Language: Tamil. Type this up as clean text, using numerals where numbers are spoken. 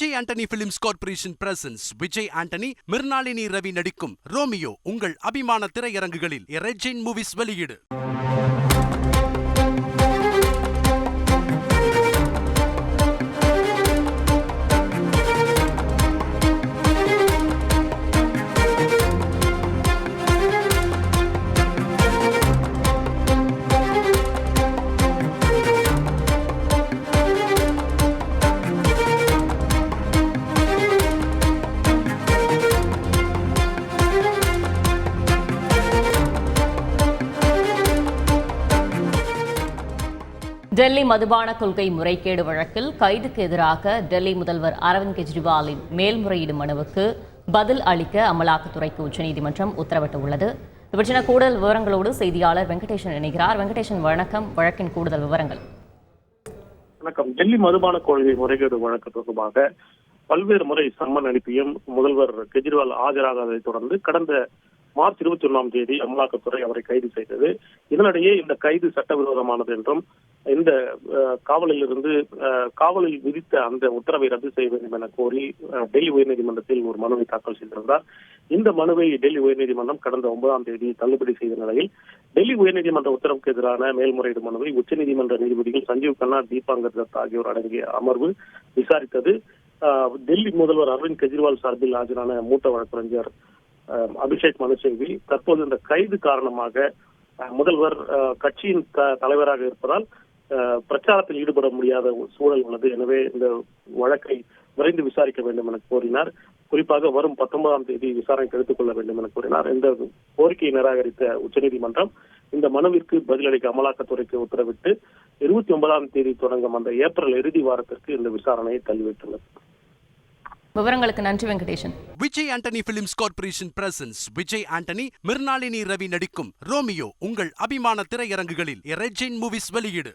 Vijay Antony films corporation presents Vijay Antony, Mrinalini Ravi நடிக்கும் ரோமியோ உங்கள் அபிமான திரையரங்குகளில் ரெட் ஜெயின் மூவிஸ் வெளியீடு. டெல்லி மதுபான கொள்கை முறைகேடு வழக்கில் கைதுக்கு எதிராக டெல்லி முதல்வர் அரவிந்த் கெஜ்ரிவாலின் மேல்முறையீடு மனுவுக்கு பதில் அளிக்க அமலாக்கத்துறைக்கு உச்சநீதிமன்றம் உத்தரவிட்டுள்ளது. இவற்றின கூடுதல் விவரங்களோடு செய்தியாளர் வெங்கடேசன் இணைகிறார். வெங்கடேசன், வணக்கம். வழக்கின் கூடுதல் விவரங்கள். வணக்கம். டெல்லி மதுபான கொள்கை முறைகேடு வழக்கு தொடர்பாக பல்வேறு முறை சம்மன் அனுப்பியும் முதல்வர் கெஜ்ரிவால் ஆஜராகாததை தொடர்ந்து கடந்த மார்ச் 21ஆம் தேதி அமலாக்கத்துறை அவரை கைது செய்தது. இதனிடையே இந்த கைது சட்டவிரோதமானது என்றும் இந்த காவலில் விதித்த அந்த உத்தரவை ரத்து செய்ய வேண்டும் என கோரி டெல்லி உயர்நீதிமன்றத்தில் ஒரு மனுவை தாக்கல் செய்திருந்தார். இந்த மனுவை டெல்லி உயர்நீதிமன்றம் கடந்த 9ஆம் தேதி தள்ளுபடி செய்த நிலையில் டெல்லி உயர்நீதிமன்ற உத்தரவுக்கு எதிரான மேல்முறையீடு மனுவை உச்சநீதிமன்ற நீதிபதிகள் சஞ்சீவ் கண்ணா, தீபாங்கர் தத் ஆகியோர் அடங்கிய அமர்வு விசாரித்தது. டெல்லி முதல்வர் அரவிந்த் கெஜ்ரிவால் சார்பில் ஆஜரான மூத்த வழக்கறிஞர் அபிஷேக் மனு சிங்வி தற்போது இந்த கைது காரணமாக முதல்வர் கட்சியின் தலைவராக இருப்பதால் பிரச்சாரத்தில் ஈடுபட முடியாத சூழல் உள்ளது. எனவே இந்த வழக்கை விரைந்து விசாரிக்க வேண்டும் என கோரினார். குறிப்பாக வரும் 19ஆம் தேதி விசாரணைக்கு எடுத்துக் கொள்ள வேண்டும் என கூறினார். இந்த கோரிக்கையை நிராகரித்த உச்சநீதிமன்றம் இந்த மனுவிற்கு பதிலளிக்க அமலாக்கத்துறைக்கு உத்தரவிட்டு 29ஆம் தேதி தொடங்கும் அந்த ஏப்ரல் இறுதி வாரத்திற்கு இந்த விசாரணையை தள்ளிவிட்டுள்ளது. விவரங்களுக்கு நன்றி Venkatesan. Vijay Antony films corporation presents Vijay Antony, Mrinalini Ravi நடிக்கும் ரோமியோ உங்கள் அபிமான திரையரங்குகளில் ரெட் ஜெயின் மூவிஸ் வெளியீடு.